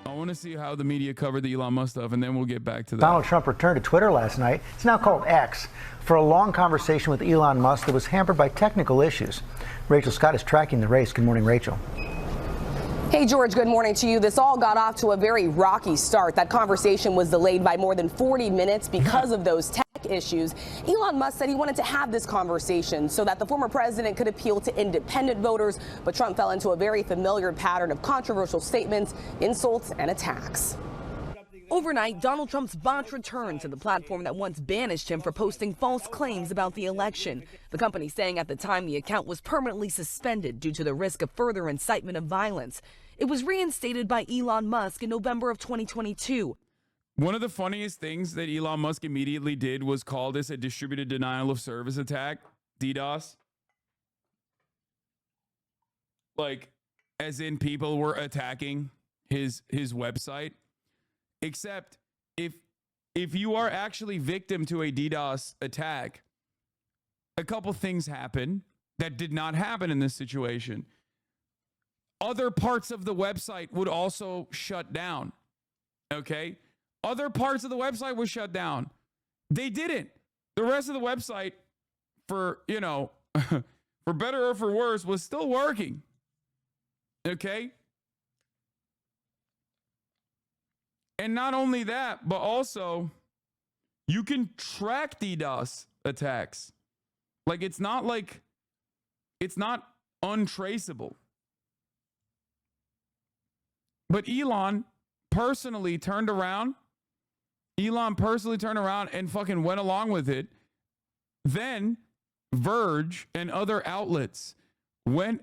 I want to see how the media covered the Elon Musk stuff, and then we'll get back to that. Donald Trump returned to Twitter last night. It's now called X, for a long conversation with Elon Musk that was hampered by technical issues. Rachel Scott is tracking the race. Good morning, Rachel. Hey, George, good morning to you. This all got off to a very rocky start. That conversation was delayed by more than 40 minutes because of those tech issues. Elon Musk said he wanted to have this conversation so that the former president could appeal to independent voters, but Trump fell into a very familiar pattern of controversial statements, insults, and attacks. Overnight, Donald Trump's botch returned to the platform that once banished him for posting false claims about the election. The company saying at the time the account was permanently suspended due to the risk of further incitement of violence. It was reinstated by Elon Musk in November of 2022. One of the funniest things that Elon Musk immediately did was call this a distributed denial of service attack, DDoS. Like, as in people were attacking his website. Except if you are actually victim to a DDoS attack, a couple things happen that did not happen in this situation. Other parts of the website would also shut down. Okay? Other parts of the website were shut down. They didn't. The rest of the website, for, you know, for better or for worse, was still working. Okay? And not only that, but also you can track DDoS attacks. Like, it's not untraceable. But Elon personally turned around and fucking went along with it. Then Verge and other outlets went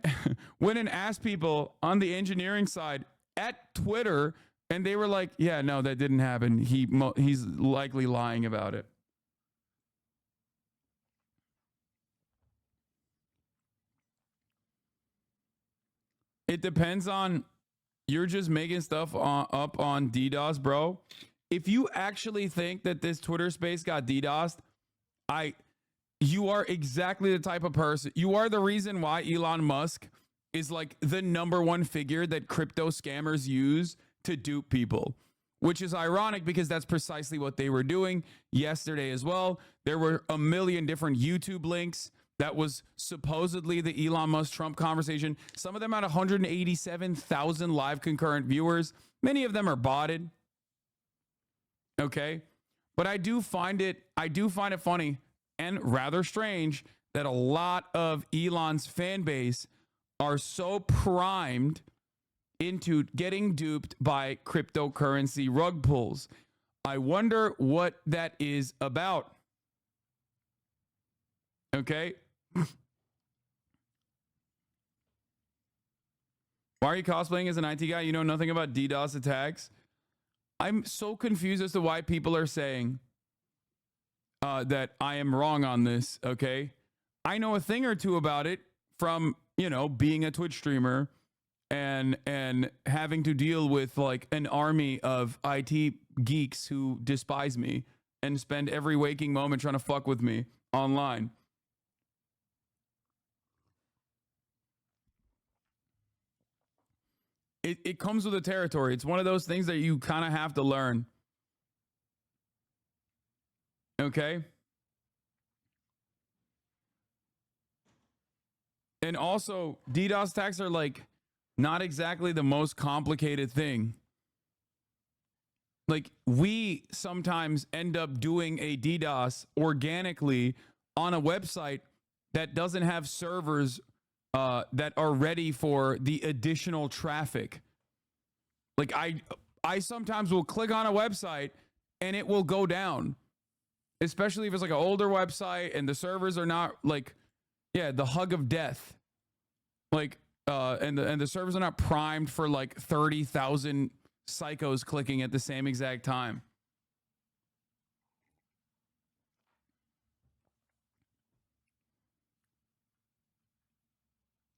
and asked people on the engineering side at Twitter, and they were like, yeah, no, that didn't happen. He's likely lying about it. It depends on, you're just making stuff up on DDoS, bro. If you actually think that this Twitter space got DDoSed, you are exactly the type of person. You are the reason why Elon Musk is like the #1 figure that crypto scammers use to dupe people, which is ironic because that's precisely what they were doing yesterday as well. There were a million different YouTube links that was supposedly the Elon Musk Trump conversation. Some of them had 187,000 live concurrent viewers. Many of them are botted. Okay. But I do find it funny and rather strange that a lot of Elon's fan base are so primed into getting duped by cryptocurrency rug pulls. I wonder what that is about. Okay. Why are you cosplaying as an IT guy? You know nothing about DDoS attacks? I'm so confused as to why people are saying that I am wrong on this, okay? I know a thing or two about it from, you know, being a Twitch streamer and having to deal with like an army of IT geeks who despise me and spend every waking moment trying to fuck with me online. It comes with the territory. It's one of those things that you kind of have to learn. Okay? And also, DDoS attacks are like not exactly the most complicated thing. Like, we sometimes end up doing a DDoS organically on a website that doesn't have servers that are ready for the additional traffic. Like, I sometimes will click on a website and it will go down, especially if it's like an older website and the servers are not like, yeah, the hug of death. Like, and the servers are not primed for like 30,000 psychos clicking at the same exact time.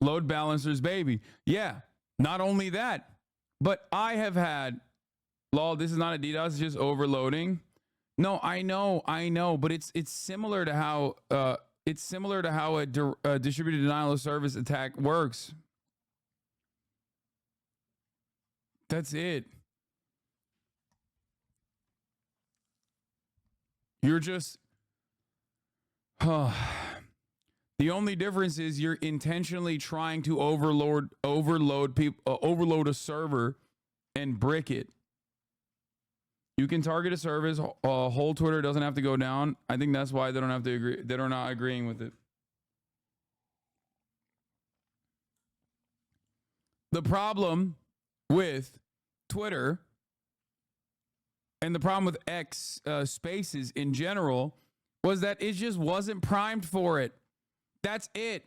Load balancers, baby. Yeah, not only that, but I have had, lol, this is not a DDoS, it's just overloading. No, I know, but it's similar to how a distributed denial of service attack works. That's it. You're just, the only difference is you're intentionally trying to overload a server and brick it. You can target a service. Whole Twitter doesn't have to go down. I think that's why they don't have to agree. They're not agreeing with it. The problem with Twitter and the problem with X spaces in general was that it just wasn't primed for it. That's it.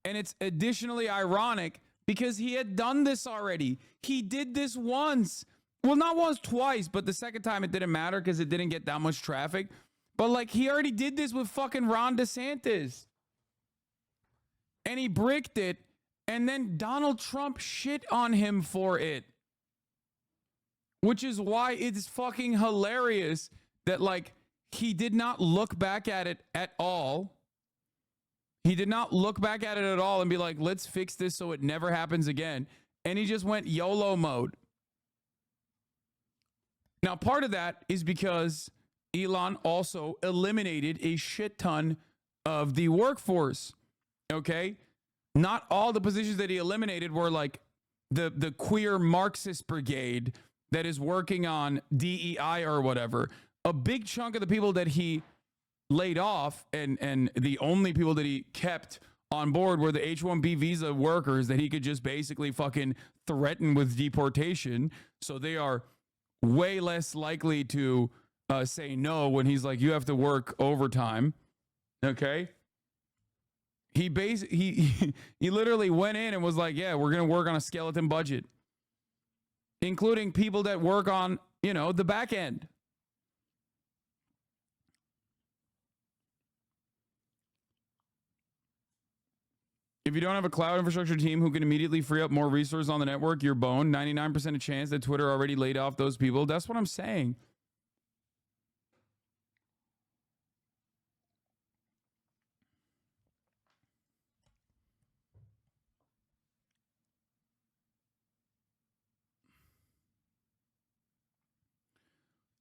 And it's additionally ironic because he had done this already. He did this once. Well, not once, twice, but the second time it didn't matter because it didn't get that much traffic. But like he already did this with fucking Ron DeSantis. And he bricked it. And then Donald Trump shit on him for it. Which is why it's fucking hilarious that like he did not look back at it at all. He did not look back at it at all and be like, let's fix this so it never happens again. And he just went YOLO mode. Now, part of that is because Elon also eliminated a shit ton of the workforce. Okay? Not all the positions that he eliminated were like the queer Marxist brigade that is working on DEI or whatever. A big chunk of the people that he laid off and the only people that he kept on board were the H-1B visa workers that he could just basically fucking threaten with deportation. So they are way less likely to say no when he's like, you have to work overtime. Okay? He literally went in and was like, yeah, we're going to work on a skeleton budget, including people that work on, you know, the back end. If you don't have a cloud infrastructure team who can immediately free up more resources on the network, you're boned. 99% of chance that Twitter already laid off those people. That's what I'm saying.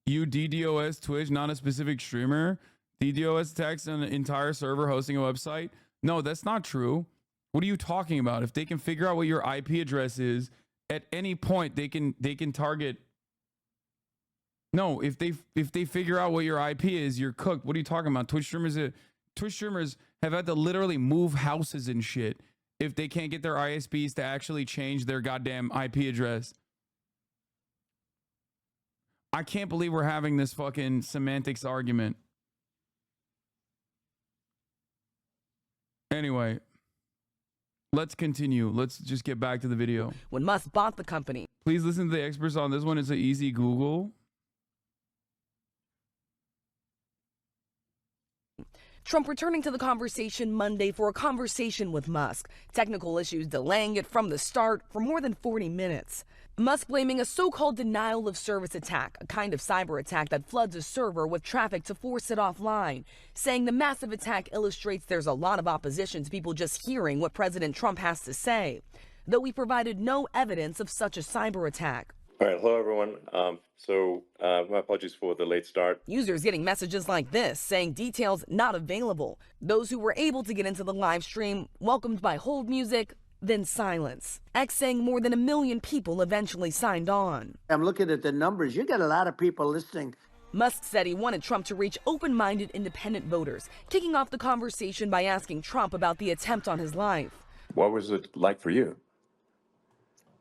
You DDoS Twitch, not a specific streamer. DDoS attacks an entire server hosting a website. No, that's not true. What are you talking about? If they can figure out what your IP address is, at any point they can target. No, if they figure out what your IP is, you're cooked. What are you talking about? Twitch streamers have had to literally move houses and shit if they can't get their ISPs to actually change their goddamn IP address. I can't believe we're having this fucking semantics argument. Anyway, let's continue. Let's just get back to the video. When Musk bought the company, please listen to the experts on this one. It's an easy Google. Trump returning to the conversation Monday for a conversation with Musk. Technical issues delaying it from the start for more than 40 minutes. Musk blaming a so-called denial of service attack, a kind of cyber attack that floods a server with traffic to force it offline, saying the massive attack illustrates there's a lot of opposition to people just hearing what President Trump has to say, though he provided no evidence of such a cyber attack. All right, hello everyone. My apologies for the late start. Users getting messages like this saying details not available. Those who were able to get into the live stream welcomed by hold music, then silence. X saying more than 1 million people eventually signed on. I'm looking at the numbers. You got a lot of people listening. Musk said he wanted Trump to reach open-minded independent voters, kicking off the conversation by asking Trump about the attempt on his life. What was it like for you?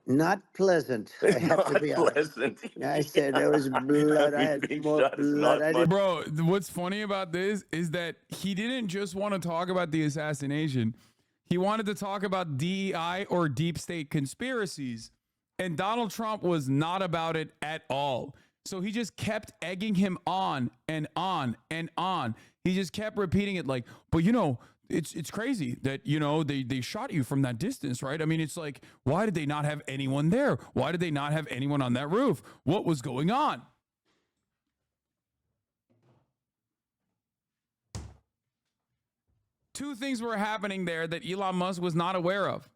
Not pleasant. I have to be honest. I said there was blood. I had more blood. Bro, what's funny about this is that he didn't just want to talk about the assassination. He wanted to talk about DEI or deep state conspiracies. And Donald Trump was not about it at all. So he just kept egging him on and on and on. He just kept repeating it like, but you know, it's crazy that, you know, they shot you from that distance, right? I mean, it's like, why did they not have anyone there? Why did they not have anyone on that roof? What was going on? Two things were happening there that Elon Musk was not aware of.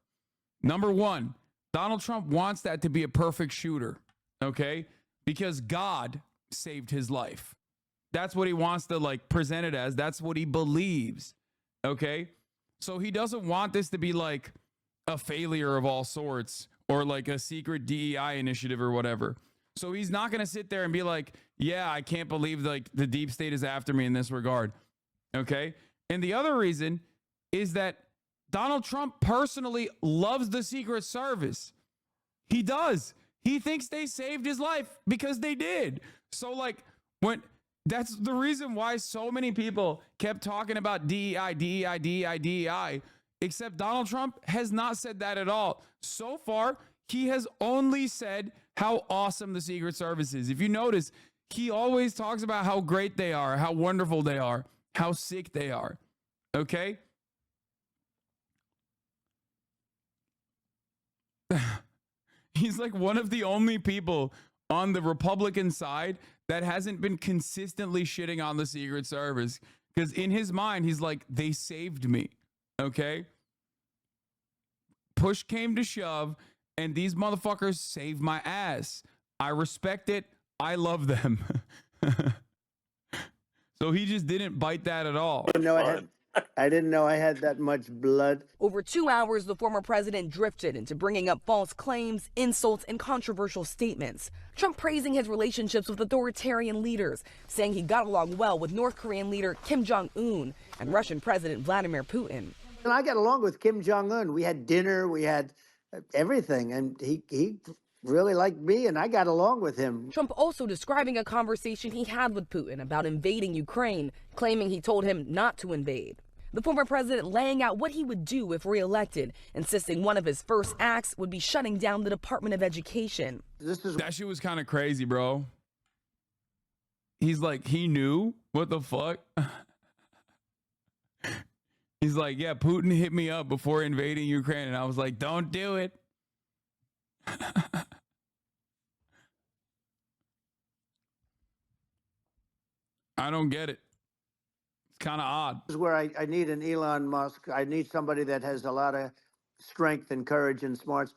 Number one, Donald Trump wants that to be a perfect shooter, okay? Because God saved his life. That's what he wants to like present it as. That's what he believes. Okay. So he doesn't want this to be like a failure of all sorts or like a secret DEI initiative or whatever. So he's not going to sit there and be like, yeah, I can't believe like the deep state is after me in this regard. Okay. And the other reason is that Donald Trump personally loves the Secret Service. He does. He thinks they saved his life because they did. So like that's the reason why so many people kept talking about DEI, DEI, DEI, DEI, except Donald Trump has not said that at all. So far, he has only said how awesome the Secret Service is. If you notice, he always talks about how great they are, how wonderful they are, how sick they are. Okay? He's like one of the only people on the Republican side that hasn't been consistently shitting on the Secret Service, because in his mind, he's like, they saved me. Okay? Push came to shove, and these motherfuckers saved my ass. I respect it. I love them. So he just didn't bite that at all. I didn't know I had that much blood. Over 2 hours, the former president drifted into bringing up false claims, insults, and controversial statements. Trump praising his relationships with authoritarian leaders, saying he got along well with North Korean leader Kim Jong-un and Russian President Vladimir Putin. And I got along with Kim Jong-un. We had dinner, we had everything, and he really liked me, and I got along with him. Trump also describing a conversation he had with Putin about invading Ukraine, claiming he told him not to invade. The former president laying out what he would do if reelected, insisting one of his first acts would be shutting down the Department of Education. That shit was kind of crazy, bro. He's like, he knew? What the fuck? He's like, yeah, Putin hit me up before invading Ukraine, and I was like, don't do it. I don't get it. It's kind of odd. This is where I need an Elon Musk. I need somebody that has a lot of strength and courage and smarts.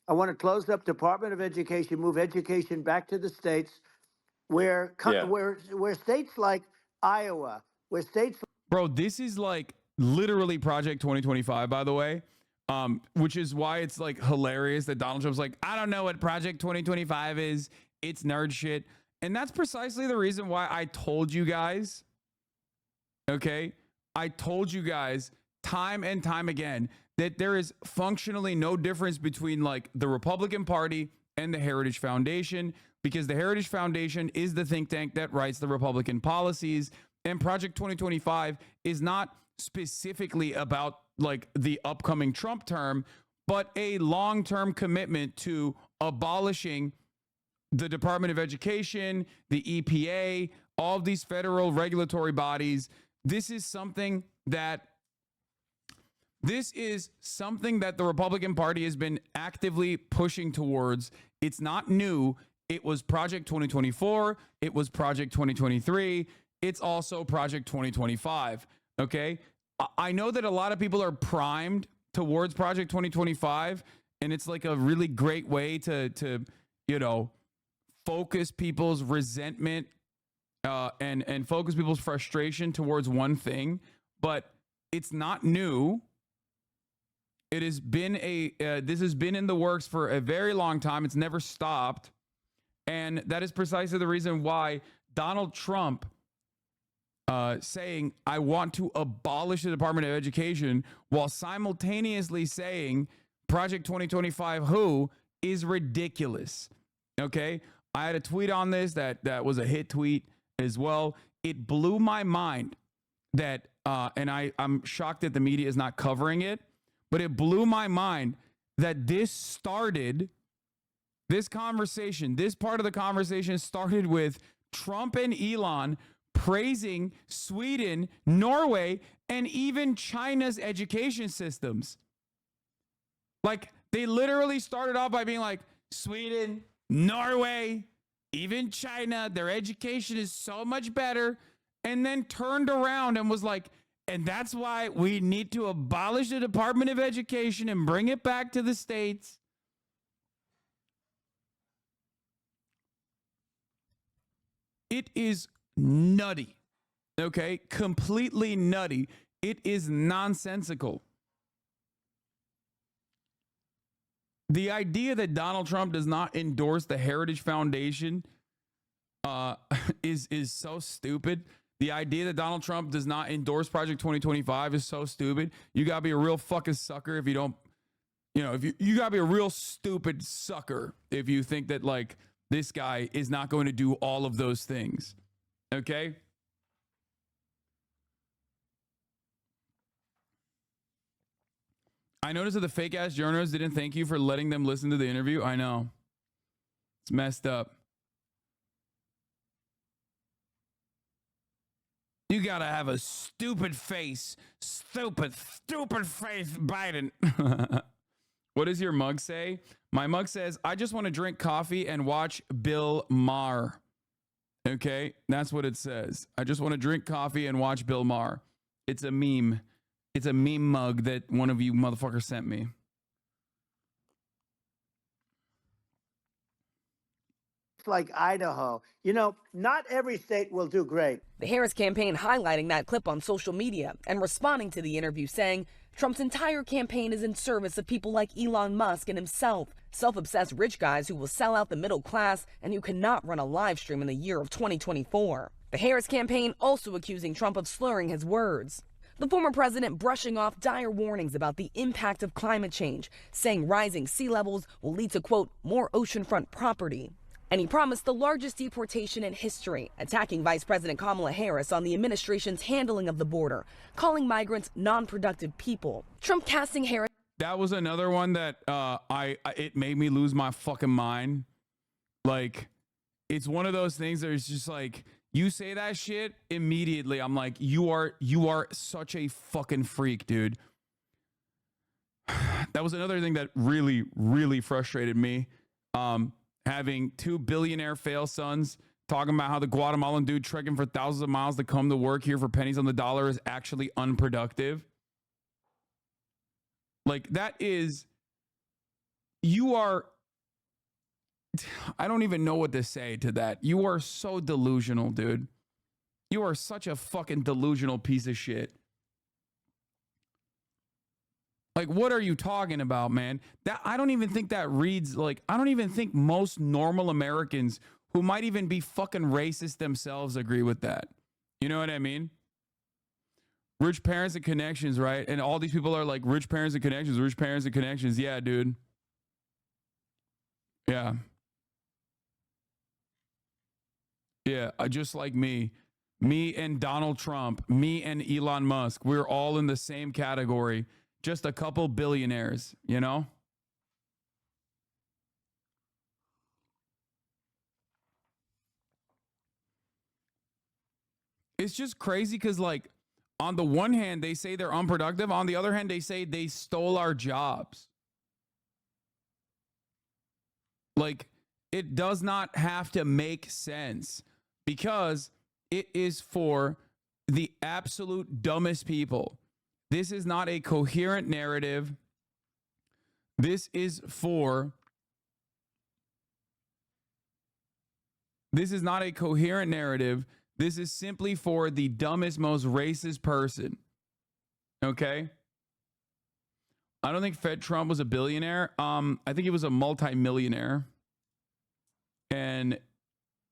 I want to close up Department of Education, move education back to the states, where states like Iowa, where states. Bro, this is like literally Project 2025, by the way, which is why it's like hilarious that Donald Trump's like, I don't know what Project 2025 is. It's nerd shit. And that's precisely the reason why I told you guys, okay? I told you guys time and time again that there is functionally no difference between like the Republican Party and the Heritage Foundation, because the Heritage Foundation is the think tank that writes the Republican policies, and Project 2025 is not specifically about like the upcoming Trump term, but a long-term commitment to abolishing the Department of Education, the EPA, all of these federal regulatory bodies. This is something that the Republican Party has been actively pushing towards. It's not new. It was Project 2024. It was Project 2023. It's also Project 2025. Okay. I know that a lot of people are primed towards Project 2025, and it's like a really great way to focus people's resentment and focus people's frustration towards one thing, but it's not new. It has been this has been in the works for a very long time. It's never stopped. And that is precisely the reason why Donald Trump saying, I want to abolish the Department of Education while simultaneously saying Project 2025 who is ridiculous. Okay. I had a tweet on this that was a hit tweet as well. It blew my mind that, and I'm shocked that the media is not covering it, but it blew my mind that this part of the conversation started with Trump and Elon praising Sweden, Norway, and even China's education systems. Like, they literally started off by being like, Sweden, Norway, even China, their education is so much better, and then turned around and was like, and that's why we need to abolish the Department of Education and bring it back to the states. It is nutty. Okay? Completely nutty. It is nonsensical. The idea that Donald Trump does not endorse the Heritage Foundation is so stupid. The idea that Donald Trump does not endorse Project 2025 is so stupid. You gotta be a real fucking sucker if you don't, if you gotta be a real stupid sucker if you think that like this guy is not going to do all of those things. Okay? I noticed that the fake ass journalists didn't thank you for letting them listen to the interview. I know. It's messed up. You gotta have a stupid face. Stupid face, Biden. What does your mug say? My mug says, I just want to drink coffee and watch Bill Maher. Okay, that's what it says. I just want to drink coffee and watch Bill Maher. It's a meme. It's a meme mug that one of you motherfuckers sent me. Like Idaho. Not every state will do great. The Harris campaign highlighting that clip on social media and responding to the interview saying Trump's entire campaign is in service of people like Elon Musk and himself, self-obsessed rich guys who will sell out the middle class and who cannot run a live stream in the year of 2024. The Harris campaign also accusing Trump of slurring his words. The former president brushing off dire warnings about the impact of climate change, saying rising sea levels will lead to, quote, more oceanfront property. And he promised the largest deportation in history, attacking Vice President Kamala Harris on the administration's handling of the border, calling migrants non-productive people. Trump casting Harris. That was another one that it made me lose my fucking mind. Like, it's one of those things that is just like, you say that shit immediately. I'm like, you are such a fucking freak, dude. That was another thing that really, really frustrated me. Having two billionaire fail sons talking about how the Guatemalan dude trekking for thousands of miles to come to work here for pennies on the dollar is actually unproductive. Like, that is, I don't even know what to say to that. You are so delusional, dude. You are such a fucking delusional piece of shit. Like, what are you talking about, man? That I don't even think that reads like, I don't even think most normal Americans who might even be fucking racist themselves agree with that. You know what I mean? Rich parents and connections, right? And all these people are like, rich parents and connections, rich parents and connections. Yeah, dude. Yeah. Yeah, just like me. Me and Donald Trump, me and Elon Musk, we're all in the same category. Just a couple billionaires, you know? It's just crazy because, like, on the one hand, they say they're unproductive. On the other hand, they say they stole our jobs. Like, it does not have to make sense because it is for the absolute dumbest people. This is not a coherent narrative. This is not a coherent narrative. This is simply for the dumbest, most racist person. Okay? I don't think Fed Trump was a billionaire. I think he was a multimillionaire. And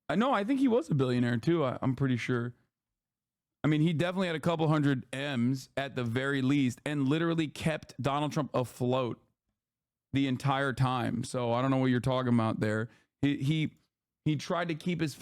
I think he was a billionaire too. I'm pretty sure. I mean, he definitely had a couple hundred M's at the very least and literally kept Donald Trump afloat the entire time. So I don't know what you're talking about there. He tried to keep his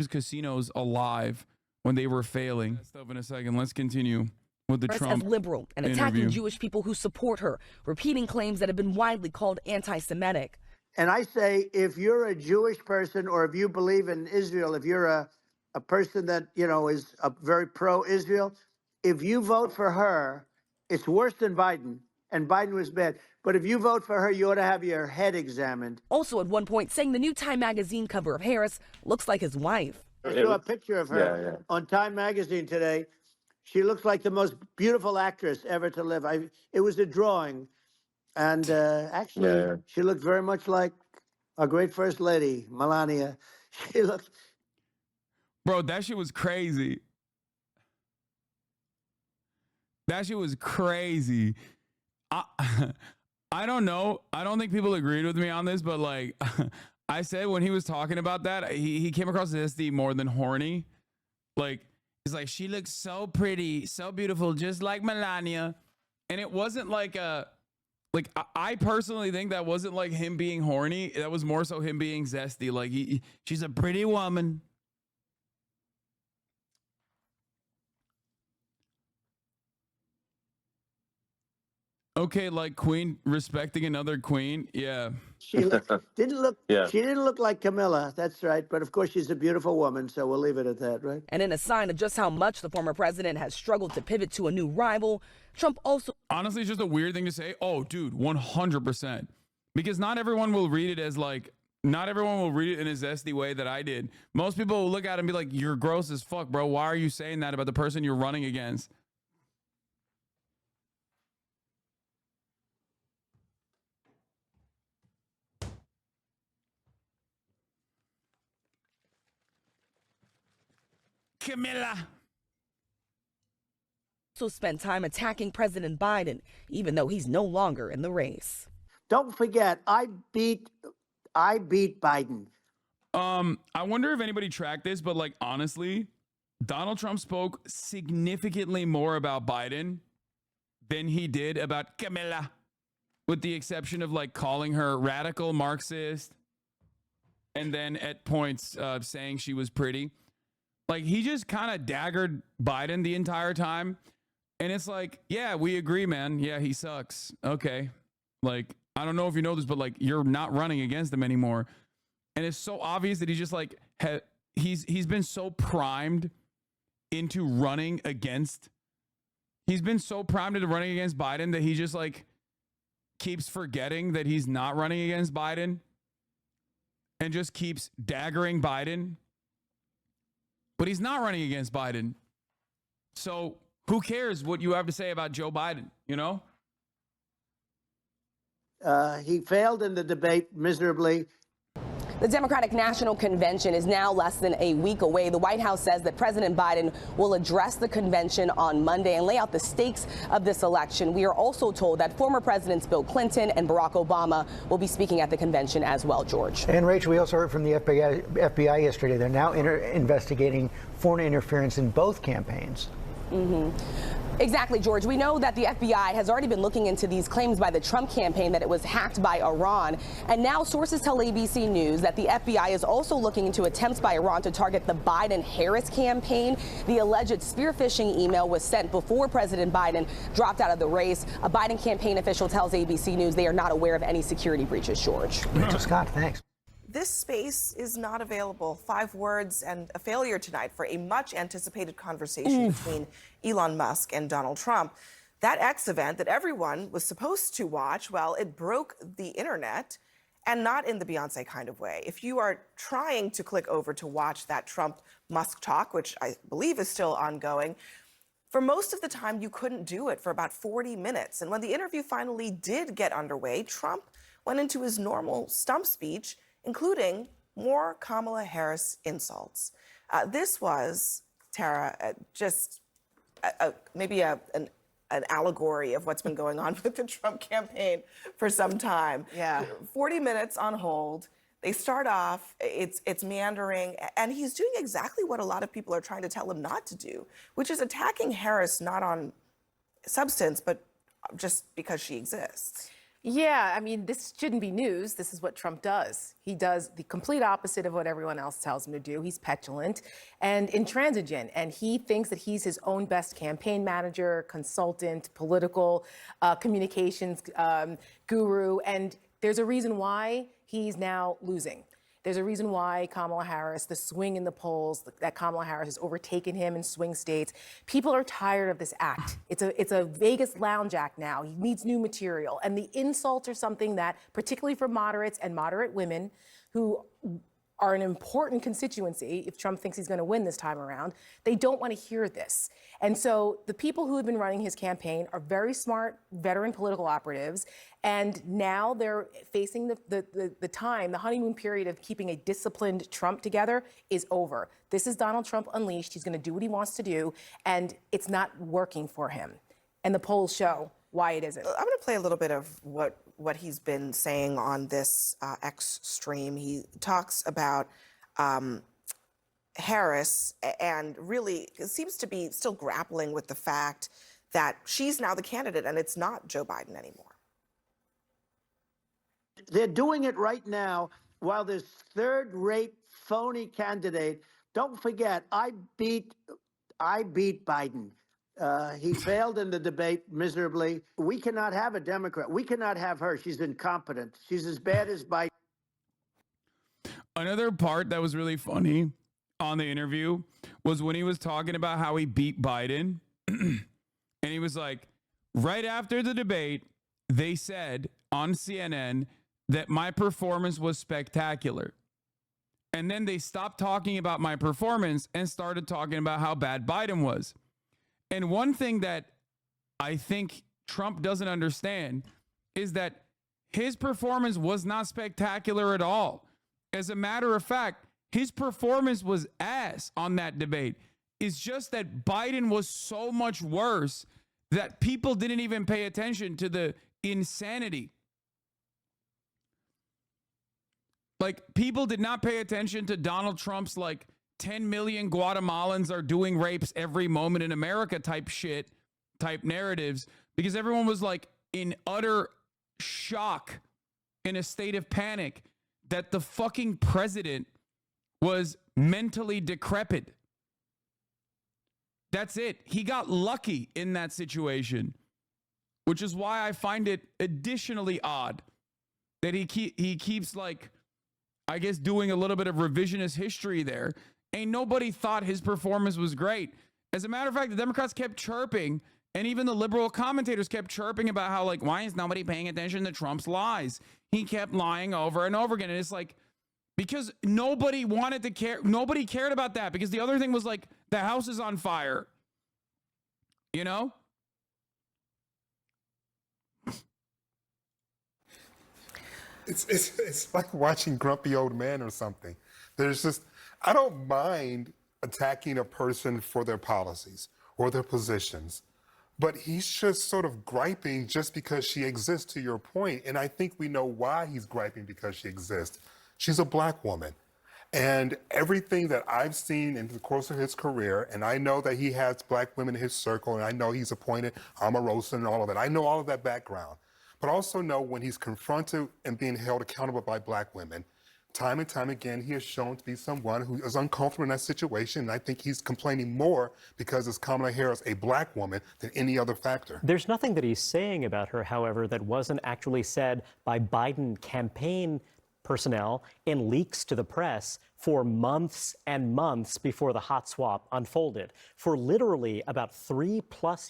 casinos alive when they were failing. Stuff in a second. Let's continue with the Trump as liberal and attacking interview. Jewish people who support her, repeating claims that have been widely called anti-Semitic. And I say, if you're a Jewish person or if you believe in Israel, if you're a person that, is very pro-Israel, if you vote for her, it's worse than Biden. And Biden was bad. But if you vote for her, you ought to have your head examined. Also at one point saying the new Time magazine cover of Harris looks like his wife. I saw a picture of her on Time magazine today. She looks like the most beautiful actress ever to live. It was a drawing. And actually, she looked very much like our great first lady, Melania. She looked... Bro, that shit was crazy. That shit was crazy. I don't know. I don't think people agreed with me on this, but like I said when he was talking about that, he came across as SD more than horny. Like, he's like, she looks so pretty, so beautiful, just like Melania. And it wasn't like I personally think that wasn't like him being horny. That was more so him being zesty. Like she's a pretty woman. Okay, like queen respecting another queen. Yeah. She didn't look. Yeah. She didn't look like Camilla. That's right. But of course, she's a beautiful woman. So we'll leave it at that, right? And in a sign of just how much the former president has struggled to pivot to a new rival, Trump also Honestly, it's just a weird thing to say. Oh, dude, 100%. Because not everyone will read it as like, not everyone will read it in a zesty way that I did. Most people will look at it and be like, you're gross as fuck, bro. Why are you saying that about the person you're running against? Camilla. spent time attacking President Biden, even though he's no longer in the race. Don't forget, I beat Biden. I wonder if anybody tracked this, but like honestly, Donald Trump spoke significantly more about Biden than he did about Camilla, with the exception of like calling her radical Marxist and then at points saying she was pretty. Like he just kind of daggered Biden the entire time. And it's like, yeah, we agree, man. Yeah, he sucks. Okay. Like, I don't know if you know this, but like you're not running against him anymore. And it's so obvious that he just like he's been so primed into running against. He's been so primed into running against Biden that he just like keeps forgetting that he's not running against Biden and just keeps daggering Biden. But he's not running against Biden. So who cares what you have to say about Joe Biden, you know? He failed in the debate miserably. The Democratic National Convention is now less than a week away. The White House says that President Biden will address the convention on Monday and lay out the stakes of this election. We are also told that former Presidents Bill Clinton and Barack Obama will be speaking at the convention as well, George. And Rachel, we also heard from the FBI yesterday. They're now investigating foreign interference in both campaigns. Exactly, George. We know that the FBI has already been looking into these claims by the Trump campaign that it was hacked by Iran. And now sources tell ABC News that the FBI is also looking into attempts by Iran to target the Biden-Harris campaign. The alleged spear phishing email was sent before President Biden dropped out of the race. A Biden campaign official tells ABC News they are not aware of any security breaches, George. Rachel Scott, thanks. This space is not available. 5 words and a failure tonight for a much anticipated conversation between Elon Musk and Donald Trump. That X event that everyone was supposed to watch, well, it broke the internet, and not in the Beyonce kind of way. If you are trying to click over to watch that Trump-Musk talk, which I believe is still ongoing, for most of the time you couldn't do it for about 40 minutes. And when the interview finally did get underway, Trump went into his normal stump speech, including more Kamala Harris insults. This was, Tara, just maybe an allegory of what's been going on with the Trump campaign for some time. Yeah. 40 minutes on hold. They start off, it's meandering, and he's doing exactly what a lot of people are trying to tell him not to do, which is attacking Harris not on substance, but just because she exists. Yeah, I mean, this shouldn't be news. This is what Trump does. He does the complete opposite of what everyone else tells him to do. He's petulant and intransigent, and he thinks that he's his own best campaign manager, consultant, political communications guru, and there's a reason why he's now losing. There's a reason why Kamala Harris, the swing in the polls, that Kamala Harris has overtaken him in swing states. People are tired of this act. It's a Vegas lounge act now. He needs new material. And the insults are something that, particularly for moderates and moderate women who are an important constituency if Trump thinks he's going to win this time around. They don't want to hear this. And so the people who have been running his campaign are very smart, veteran political operatives. And now they're facing the time, the honeymoon period of keeping a disciplined Trump together is over. This is Donald Trump unleashed. He's going to do what he wants to do. And it's not working for him. And the polls show why it isn't. I'm going to play a little bit of what he's been saying on this X stream. He talks about Harris and really seems to be still grappling with the fact that she's now the candidate and it's not Joe Biden anymore. They're doing it right now while this third-rate phony candidate. Don't forget, I beat Biden. He failed in the debate miserably. We cannot have a Democrat. We cannot have her. She's incompetent. She's as bad as Biden. Another part that was really funny on the interview was when he was talking about how he beat Biden. And he was like, right after the debate, they said on CNN that my performance was spectacular. And then they stopped talking about my performance and started talking about how bad Biden was. And one thing that I think Trump doesn't understand is that his performance was not spectacular at all. As a matter of fact, his performance was ass on that debate. It's just that Biden was so much worse that people didn't even pay attention to the insanity. Like, people did not pay attention to Donald Trump's, like, 10 million Guatemalans are doing rapes every moment in America type shit, type narratives, because everyone was, like, in utter shock, in a state of panic, that the fucking president was mentally decrepit. That's it. He got lucky in that situation, which is why I find it additionally odd that he keeps, like, I guess, doing a little bit of revisionist history there. Ain't nobody thought his performance was great. As a matter of fact, the Democrats kept chirping, and even the liberal commentators kept chirping about how, like, why is nobody paying attention to Trump's lies? He kept lying over and over again. And it's like, because nobody wanted to care. Nobody cared about that, because the other thing was, like, the house is on fire. You know? It's like watching Grumpy Old Man or something. There's just, I don't mind attacking a person for their policies or their positions, but he's just sort of griping just because she exists, to your point. And I think we know why he's griping, because she exists. She's a black woman. And everything that I've seen in the course of his career, and I know that he has black women in his circle, and I know he's appointed Omarosa and all of that. I know all of that background. But also know when he's confronted and being held accountable by black women, time and time again, he is shown to be someone who is uncomfortable in that situation. And I think he's complaining more because it's Kamala Harris, a black woman, than any other factor. There's nothing that he's saying about her, however, that wasn't actually said by Biden campaign personnel in leaks to the press for months and months before the hot swap unfolded. For literally about 3+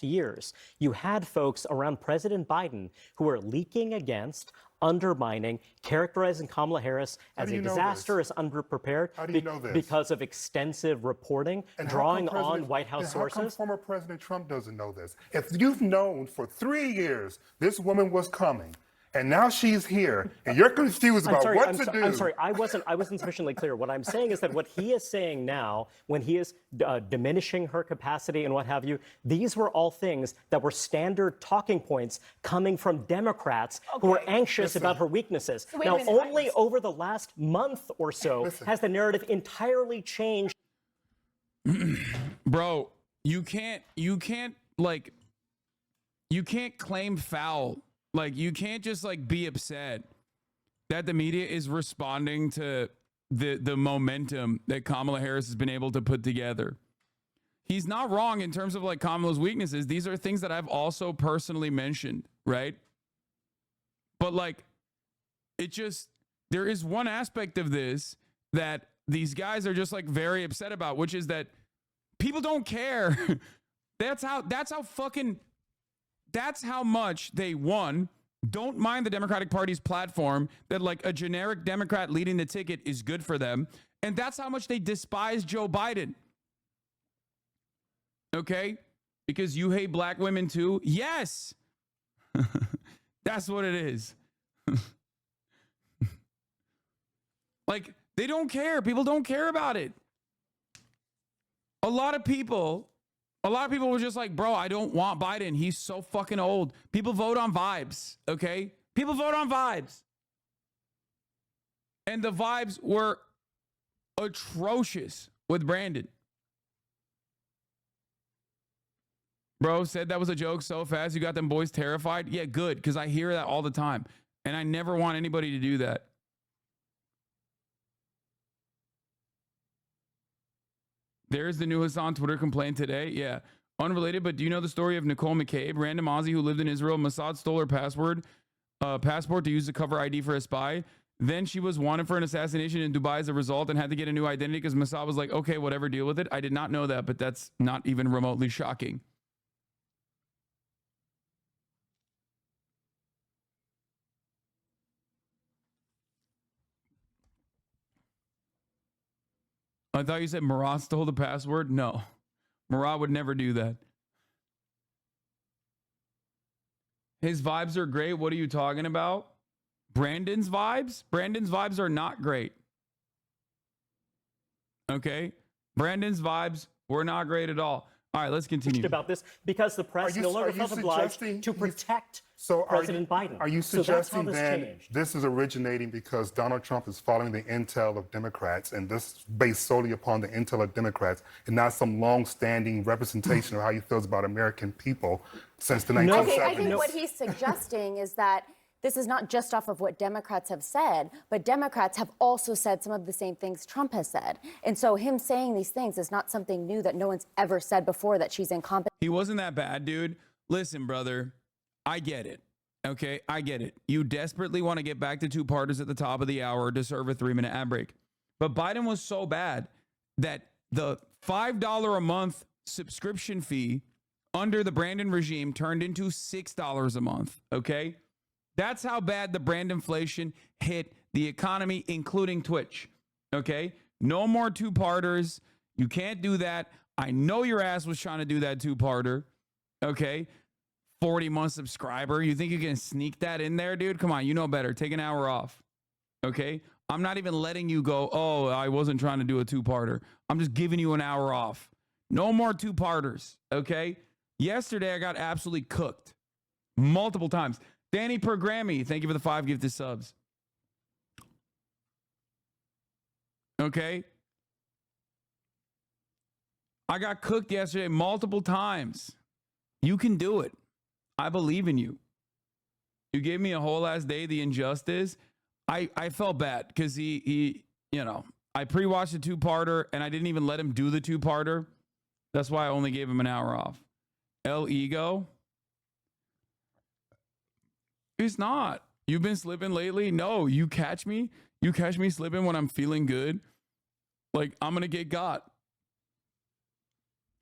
years, you had folks around President Biden who were leaking against, undermining, characterizing Kamala Harris as a disastrous, underprepared. How do you know this? Because of extensive reporting, and drawing on White House sources. How come former President Trump doesn't know this? If you've known for 3 years this woman was coming, and now she's here, and you're confused about what to do. I'm sorry, I wasn't sufficiently clear. What I'm saying is that what he is saying now, when he is diminishing her capacity and what have you, these were all things that were standard talking points coming from Democrats who were anxious about her weaknesses. So now, only over the last month or so has the narrative entirely changed. Bro, you can't claim foul. Like, you can't just, like, be upset that the media is responding to the momentum that Kamala Harris has been able to put together. He's not wrong in terms of, like, Kamala's weaknesses. These are things that I've also personally mentioned, right? But, like, there is one aspect of this that these guys are just, like, very upset about, which is that people don't care. That's how much they, one, don't mind the Democratic Party's platform that like a generic Democrat leading the ticket is good for them. And that's how much they despise Joe Biden. Okay? Because you hate black women too? Yes. That's what it is. Like, they don't care. People don't care about it. A lot of people were just like, bro, I don't want Biden. He's so fucking old. People vote on vibes, okay? People vote on vibes. And the vibes were atrocious with Brandon. Bro said that was a joke so fast you got them boys terrified. Yeah, good, because I hear that all the time. And I never want anybody to do that. There's the new Hasan Twitter complaint today. Yeah. Unrelated, but do you know the story of Nicole McCabe, random Aussie who lived in Israel? Mossad stole her passport to use the cover ID for a spy. Then she was wanted for an assassination in Dubai as a result and had to get a new identity because Mossad was like, okay, whatever, deal with it. I did not know that, but that's not even remotely shocking. I thought you said Murad stole the password. No, Murad would never do that. His vibes are great. What are you talking about? Brandon's vibes? Brandon's vibes are not great. Okay? Brandon's vibes were not great at all. All right, let's continue. About this because the press no longer felt obliged to protect President Biden. Are you suggesting then this is originating because Donald Trump is following the intel of Democrats and this is based solely upon the intel of Democrats and not some long-standing representation of how he feels about American people since the 1970s? Okay, I think what he's suggesting is that this is not just off of what Democrats have said, but Democrats have also said some of the same things Trump has said. And so him saying these things is not something new that no one's ever said before, that she's incompetent. He wasn't that bad, dude. Listen, brother, I get it. Okay, I get it. You desperately want to get back to two-parters at the top of the hour to serve a 3-minute ad break. But Biden was so bad that the $5 a month subscription fee under the Brandon regime turned into $6 a month, okay? That's how bad the brand inflation hit the economy, including Twitch. Okay? No more two-parters. You can't do that. I know your ass was trying to do that two-parter. Okay? 40-month subscriber. You think you can sneak that in there, dude? Come on, you know better. Take an hour off. Okay? I'm not even letting you go, oh, I wasn't trying to do a two-parter. I'm just giving you an hour off. No more two-parters. Okay? Yesterday, I got absolutely cooked. Multiple times. Danny Pergrammy, thank you for the 5 gifted subs. Okay. I got cooked yesterday multiple times. You can do it. I believe in you. You gave me a whole ass day, the injustice. I felt bad because he, you know, I pre-watched a two-parter and I didn't even let him do the two-parter. That's why I only gave him an hour off. El Ego. It's not. You've been slipping lately? No, you catch me slipping when I'm feeling good. Like, I'm going to get got.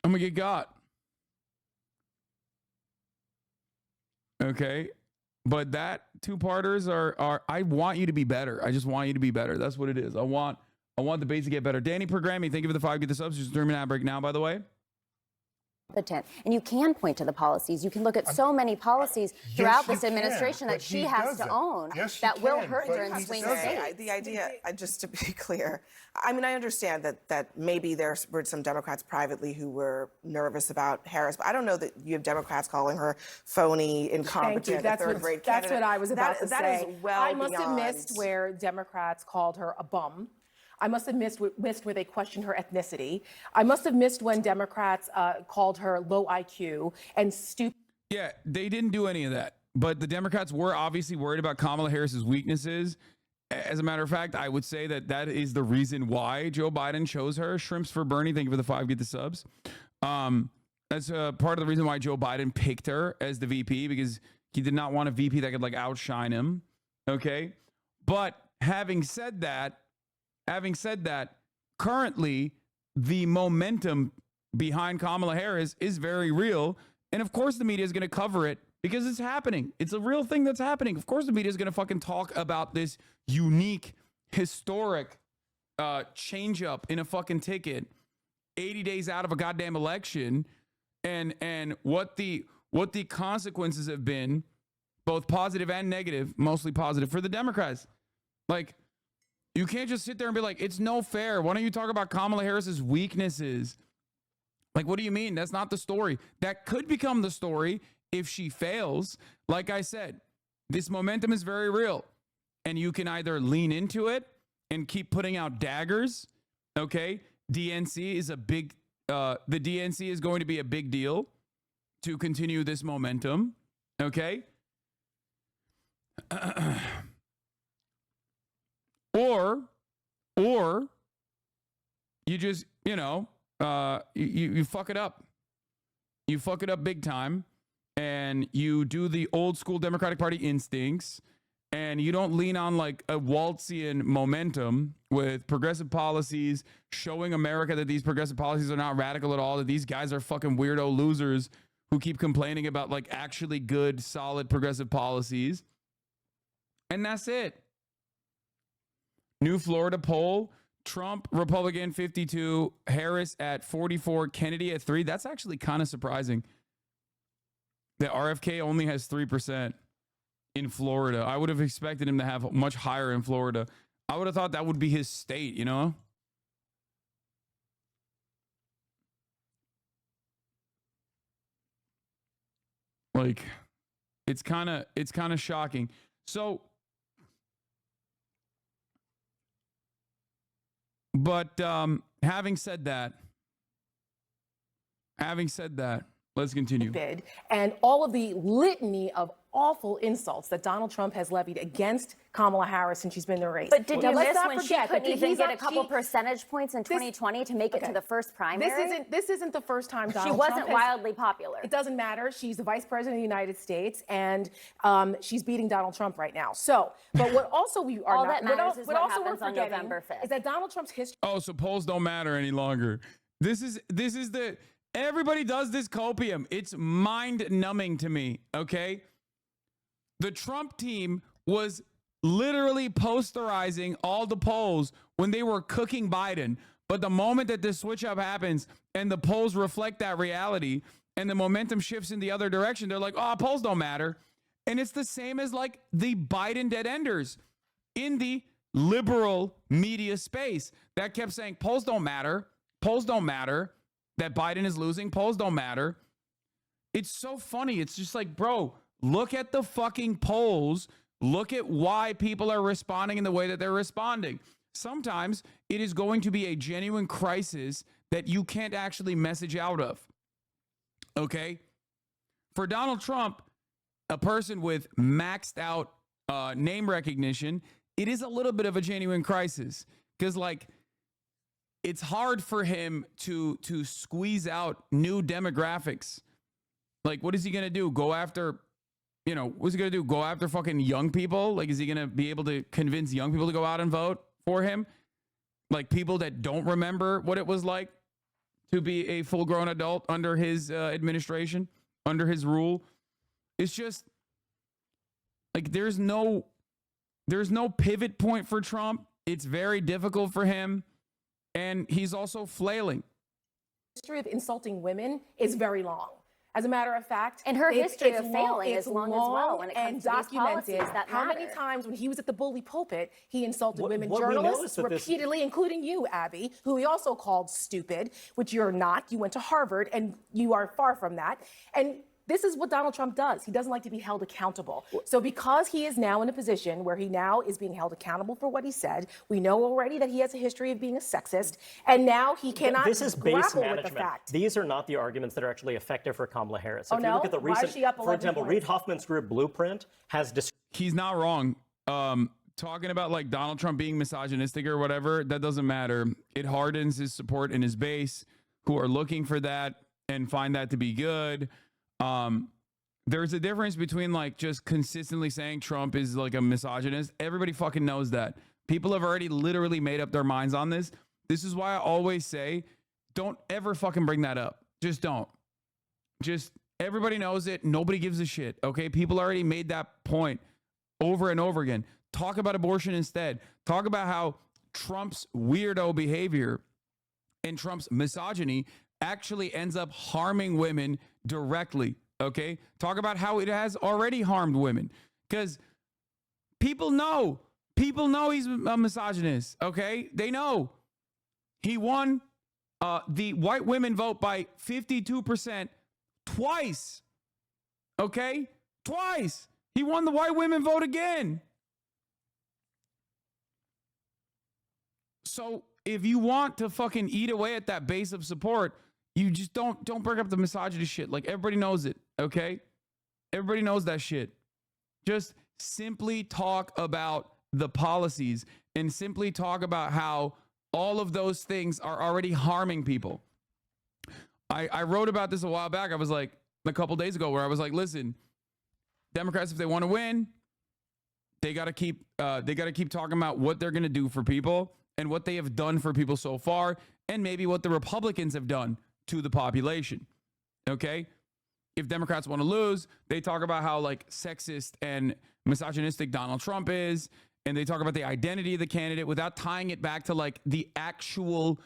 I'm going to get got. Okay? But that two-parters are I want you to be better. I just want you to be better. That's what it is. I want the base to get better. Danny Pergrammy, thank you for the 5 get the subs. Just 3-minute ad break now, by the way. And you can point to the policies. You can look at so many policies throughout this administration that she has to own that will hurt her in swing states. The idea, just to be clear, I mean, I understand that maybe there were some Democrats privately who were nervous about Harris, but I don't know that you have Democrats calling her phony, incompetent, third-rate candidate. That's what I was about to say. That is well I must have missed where Democrats called her a bum. I must have missed where they questioned her ethnicity. I must have missed when Democrats called her low IQ and stupid. Yeah, they didn't do any of that. But the Democrats were obviously worried about Kamala Harris's weaknesses. As a matter of fact, I would say that is the reason why Joe Biden chose her. Shrimps for Bernie, thank you for the 5 get the subs. That's part of the reason why Joe Biden picked her as the VP, because he did not want a VP that could like outshine him. Okay. But having said that, currently the momentum behind Kamala Harris is very real. And of course the media is going to cover it because it's happening. It's a real thing that's happening. Of course, the media is going to fucking talk about this unique, historic change up in a fucking ticket 80 days out of a goddamn election, and what the consequences have been, both positive and negative, mostly positive for the Democrats. Like, you can't just sit there and be like, it's no fair. Why don't you talk about Kamala Harris's weaknesses? Like, what do you mean? That's not the story. That could become the story if she fails. Like I said, this momentum is very real. And you can either lean into it and keep putting out daggers. Okay. DNC is a big, the DNC is going to be a big deal to continue this momentum. Okay. Or you just, you fuck it up. You fuck it up big time, and you do the old school Democratic Party instincts, and you don't lean on like a Waltzian momentum with progressive policies, showing America that these progressive policies are not radical at all, that these guys are fucking weirdo losers who keep complaining about like actually good, solid progressive policies. And that's it. New Florida poll, Trump, Republican 52, Harris at 44, Kennedy at 3. That's actually kind of surprising. The RFK only has 3% in Florida. I would have expected him to have much higher in Florida. I would have thought that would be his state, you know? Like, it's kind of shocking. So, but having said that, let's continue. And all of the litany of awful insults that Donald Trump has levied against Kamala Harris since she's been in the race. But did you let's miss not when she forget couldn't that even he's get not- a couple percentage points in 2020 to make it to the first primary? This isn't the first time Donald She wasn't Trump has- wildly popular. It doesn't matter. She's the vice president of the United States, and she's beating Donald Trump right now. So, but what also we are All not, that matters is what also happens we're on forgetting November 5th. is that Donald Trump's history. Oh, so polls don't matter any longer. This is the, everybody does this copium. It's mind numbing to me. Okay. The Trump team was literally posterizing all the polls when they were cooking Biden. But the moment that this switch up happens and the polls reflect that reality and the momentum shifts in the other direction, they're like, oh, polls don't matter. And it's the same as like the Biden dead enders in the liberal media space that kept saying polls don't matter. Polls don't matter. That Biden is losing. Polls don't matter. It's so funny. It's just like, bro, look at the fucking polls. Look at why people are responding in the way that they're responding. Sometimes it is going to be a genuine crisis that you can't actually message out of. Okay? For Donald Trump, a person with maxed out name recognition, it is a little bit of a genuine crisis. Because, like, it's hard for him to squeeze out new demographics. Like, what is he going to do? Go after, what's he going to do? Go after fucking young people? Like, is he going to be able to convince young people to go out and vote for him? Like, people that don't remember what it was like to be a full-grown adult under his administration, under his rule. It's just, like, there's no pivot point for Trump. It's very difficult for him. And he's also flailing. History of insulting women is very long. As a matter of fact, and her history of failing is long as well when it comes to these policies that how matter. many times when he was at the bully pulpit, he insulted women what we know is journalists that repeatedly, including you, Abby, who he also called stupid, which you're not. You went to Harvard, and you are far from that. And this is what Donald Trump does. He doesn't like to be held accountable. So because he is now in a position where he now is being held accountable for what he said, we know already that he has a history of being a sexist, and now he cannot This is base grapple with the management. fact. These are not the arguments that are actually effective for Kamala Harris. Oh, If you no? look at the Why is recent, she up for 11 example, points? Reid Hoffman's group Blueprint has He's not wrong. Talking about like Donald Trump being misogynistic or whatever, that doesn't matter. It hardens his support in his base who are looking for that and find that to be good. There's a difference between like just consistently saying Trump is like a misogynist. Everybody fucking knows that. People have already literally made up their minds on this. This is why I always say, don't ever fucking bring that up. Just don't. Just Everybody knows it. Nobody gives a shit. Okay. People already made that point over and over again. Talk about abortion instead. Talk about how Trump's weirdo behavior and Trump's misogyny actually ends up harming women directly. Okay. Talk about how it has already harmed women, because people know he's a misogynist. Okay. They know he won the white women vote by 52% twice. Okay. Twice. He won the white women vote again. So if you want to fucking eat away at that base of support, you just don't bring up the misogyny shit. Like, everybody knows it, okay? Everybody knows that shit. Just simply talk about the policies and simply talk about how all of those things are already harming people. I wrote about this a while back. I was like, a couple days ago, where I was like, listen, Democrats, if they want to win, they got to keep talking about what they're going to do for people and what they have done for people so far, and maybe what the Republicans have done to the population. Okay? If Democrats want to lose, they talk about how like sexist and misogynistic Donald Trump is, and they talk about the identity of the candidate without tying it back to like the actual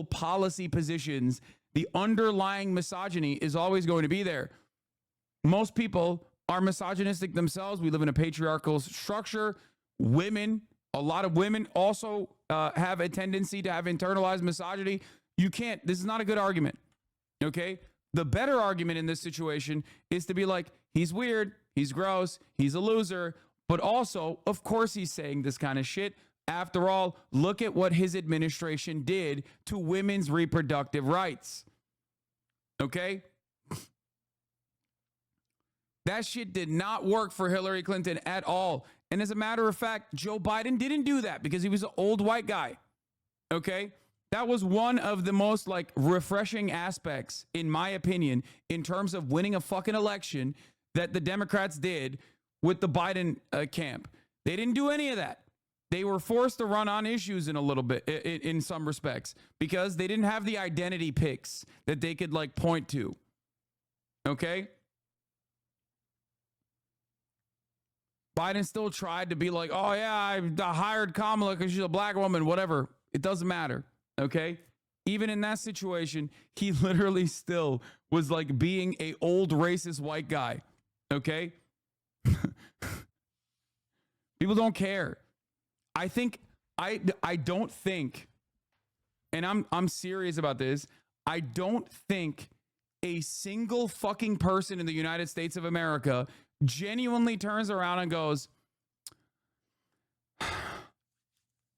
policy positions. The underlying misogyny is always going to be there. Most people are misogynistic themselves. We live in a patriarchal structure. Women, a lot of women also have a tendency to have internalized misogyny. This is not a good argument. Okay? The better argument in this situation is to be like, he's weird, he's gross, he's a loser, but also, of course, he's saying this kind of shit. After all, look at what his administration did to women's reproductive rights. Okay? That shit did not work for Hillary Clinton at all. And as a matter of fact, Joe Biden didn't do that because he was an old white guy. Okay? That was one of the most like refreshing aspects, in my opinion, in terms of winning a fucking election that the Democrats did with the Biden camp. They didn't do any of that. They were forced to run on issues in a little bit, in some respects, because they didn't have the identity picks that they could like point to. Okay? Biden still tried to be like, oh yeah, I hired Kamala because she's a black woman, whatever. It doesn't matter. Okay? Even in that situation, he literally still was like being a old racist white guy. Okay? People don't care. I don't think, and I'm serious about this, I don't think a single fucking person in the United States of America genuinely turns around and goes,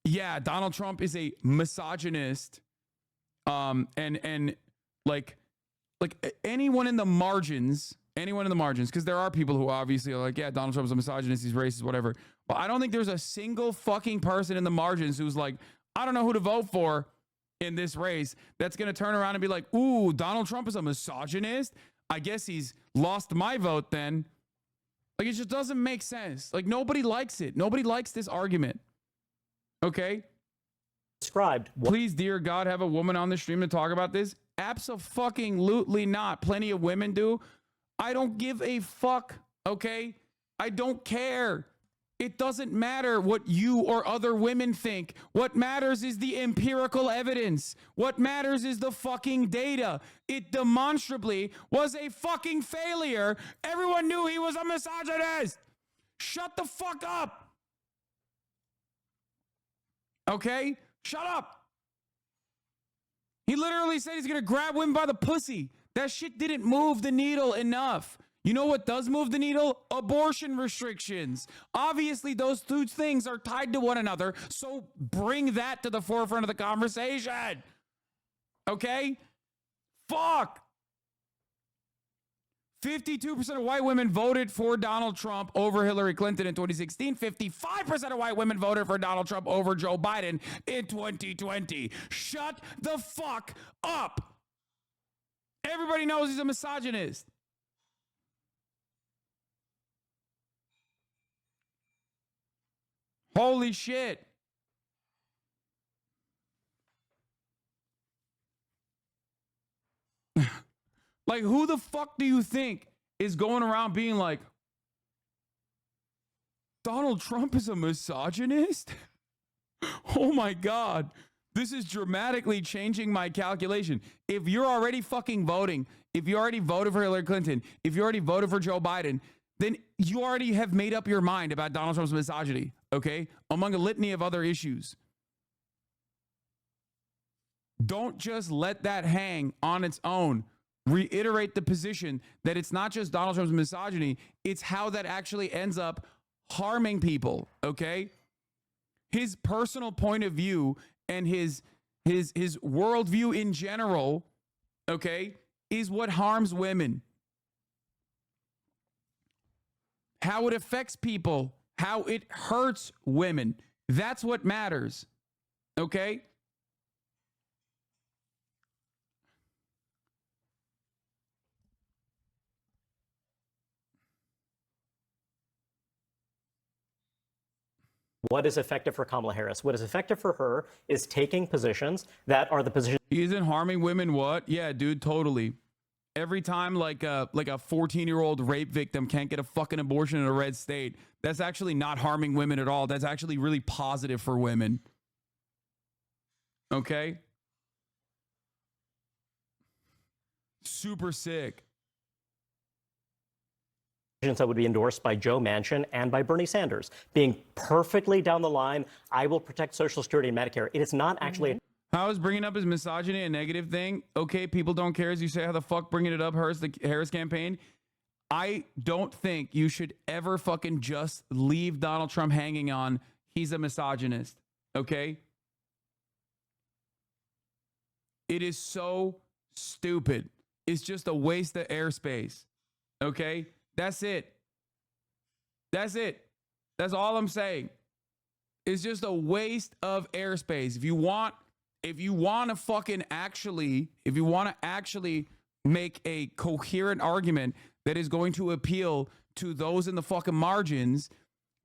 yeah, Donald Trump is a misogynist, and like anyone in the margins, because there are people who obviously are like, yeah, Donald Trump's a misogynist, he's racist, whatever. But I don't think there's a single fucking person in the margins who's like, I don't know who to vote for in this race, that's going to turn around and be like, ooh, Donald Trump is a misogynist? I guess he's lost my vote then. Like, it just doesn't make sense. Like, nobody likes it. Nobody likes this argument. Okay? Described. Please, dear God, have a woman on the stream to talk about this? Abso-fucking-lutely not. Plenty of women do. I don't give a fuck, okay? I don't care. It doesn't matter what you or other women think. What matters is the empirical evidence. What matters is the fucking data. It demonstrably was a fucking failure. Everyone knew he was a misogynist. Shut the fuck up. Okay? Shut up. He literally said he's going to grab women by the pussy. That shit didn't move the needle enough. You know what does move the needle? Abortion restrictions. Obviously, those two things are tied to one another, so bring that to the forefront of the conversation. Okay? Fuck. 52% of white women voted for Donald Trump over Hillary Clinton in 2016. 55% of white women voted for Donald Trump over Joe Biden in 2020. Shut the fuck up. Everybody knows he's a misogynist. Holy shit. Like, who the fuck do you think is going around being like, Donald Trump is a misogynist? Oh my God. This is dramatically changing my calculation. If you're already fucking voting, if you already voted for Hillary Clinton, if you already voted for Joe Biden, then you already have made up your mind about Donald Trump's misogyny, okay? Among a litany of other issues. Don't just let that hang on its own. Reiterate the position that it's not just Donald Trump's misogyny, it's how that actually ends up harming people, okay? His personal point of view and his worldview in general, okay, is what harms women. How it affects people, how it hurts women. That's what matters, okay? What is effective for Kamala Harris? What is effective for her is taking positions that are the positions. He isn't harming women. What? Yeah, dude, totally. Every time like a 14-year-old rape victim can't get a fucking abortion in a red state, that's actually not harming women at all. That's actually really positive for women. Okay? Super sick. That would be endorsed by Joe Manchin and by Bernie Sanders, being perfectly down the line. I will protect Social Security and Medicare. It is not actually. How is bringing up his misogyny a negative thing? Okay, people don't care, as you say. How the fuck bringing it up hurts the Harris campaign? I don't think you should ever fucking just leave Donald Trump hanging on. He's a misogynist. Okay? It is so stupid. It's just a waste of airspace. Okay? That's it. That's it. That's all I'm saying. It's just a waste of airspace. If you want to fucking actually, if you want to actually make a coherent argument that is going to appeal to those in the fucking margins,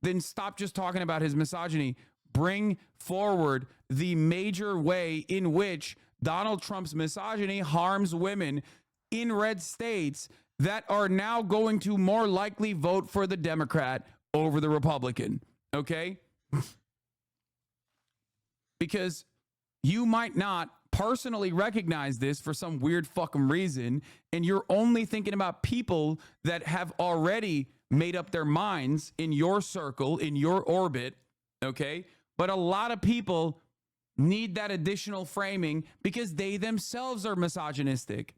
then stop just talking about his misogyny. Bring forward the major way in which Donald Trump's misogyny harms women in red states that are now going to more likely vote for the Democrat over the Republican, okay? Because you might not personally recognize this for some weird fucking reason, and you're only thinking about people that have already made up their minds in your circle, in your orbit, okay? But a lot of people need that additional framing because they themselves are misogynistic.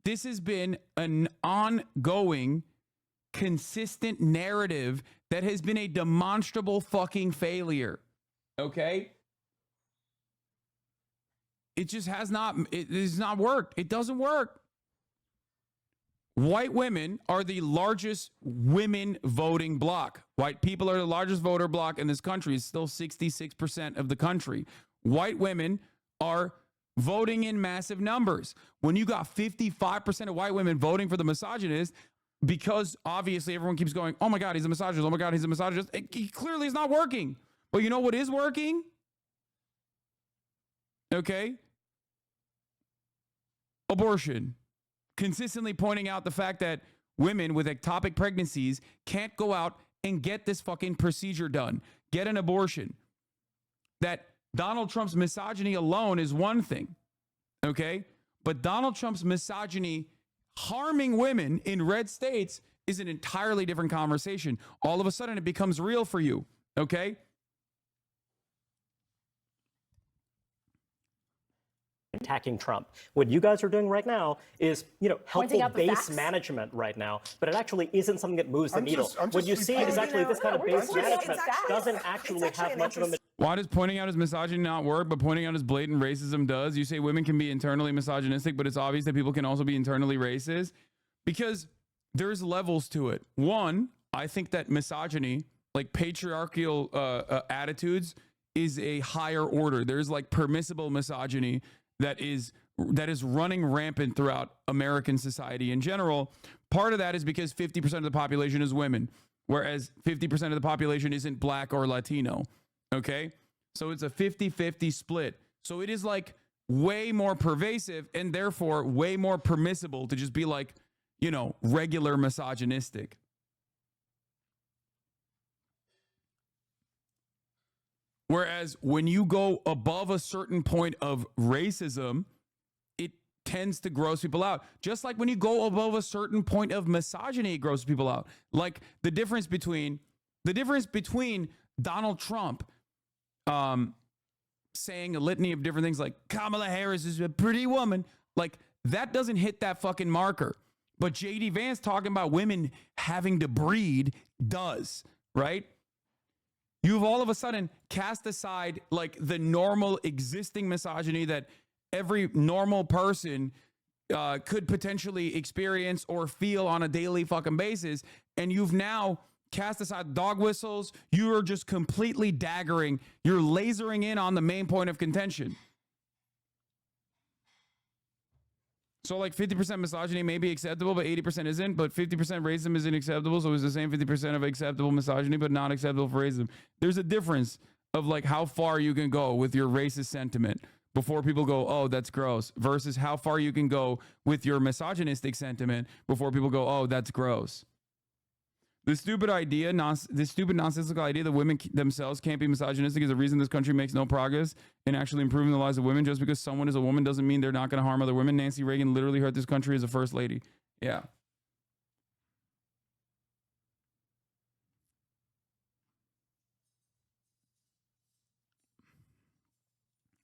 This has been an ongoing, consistent narrative that has been a demonstrable fucking failure. Okay? It just has not, it has not worked. It doesn't work. White women are the largest women voting bloc. White people are the largest voter bloc in this country. It's still 66% of the country. White women are voting in massive numbers. When you got 55% of white women voting for the misogynist, because obviously everyone keeps going, oh my God, he's a misogynist. Oh my God, he's a misogynist. He clearly is not working. But you know what is working? Okay? Abortion. Consistently pointing out the fact that women with ectopic pregnancies can't go out and get this fucking procedure done, get an abortion. That Donald Trump's misogyny alone is one thing, okay? But Donald Trump's misogyny harming women in red states is an entirely different conversation. All of a sudden, it becomes real for you, okay? Attacking Trump. What you guys are doing right now is, helpful base management right now, but it actually isn't something that moves the needle. What you see is actually this kind of base management doesn't actually have much of a. Why does pointing out his misogyny not work, but pointing out his blatant racism does? You say women can be internally misogynistic, but it's obvious that people can also be internally racist because there's levels to it. One, I think that misogyny, like patriarchal attitudes, is a higher order. There's like permissible misogyny that is running rampant throughout American society in general. Part of that is because 50% of the population is women, whereas 50% of the population isn't black or Latino. Okay? So it's a 50-50 split. So it is like way more pervasive and therefore way more permissible to just be like, you know, regular misogynistic. Whereas when you go above a certain point of racism, it tends to gross people out. Just like when you go above a certain point of misogyny, it grosses people out. Like the difference between Donald Trump saying a litany of different things like Kamala Harris is a pretty woman, like that doesn't hit that fucking marker. But JD Vance talking about women having to breed does, right? You've all of a sudden cast aside like the normal existing misogyny that every normal person could potentially experience or feel on a daily fucking basis. And you've now cast aside dog whistles. You are just completely daggering. You're lasering in on the main point of contention. So like 50% misogyny may be acceptable, but 80% isn't. But 50% racism isn't acceptable. So it's the same 50% of acceptable misogyny, but not acceptable for racism. There's a difference of like how far you can go with your racist sentiment before people go, oh, that's gross, versus how far you can go with your misogynistic sentiment before people go, oh, that's gross. This stupid nonsensical idea that women themselves can't be misogynistic is the reason this country makes no progress in actually improving the lives of women. Just because someone is a woman doesn't mean they're not going to harm other women. Nancy Reagan literally hurt this country as a first lady. Yeah.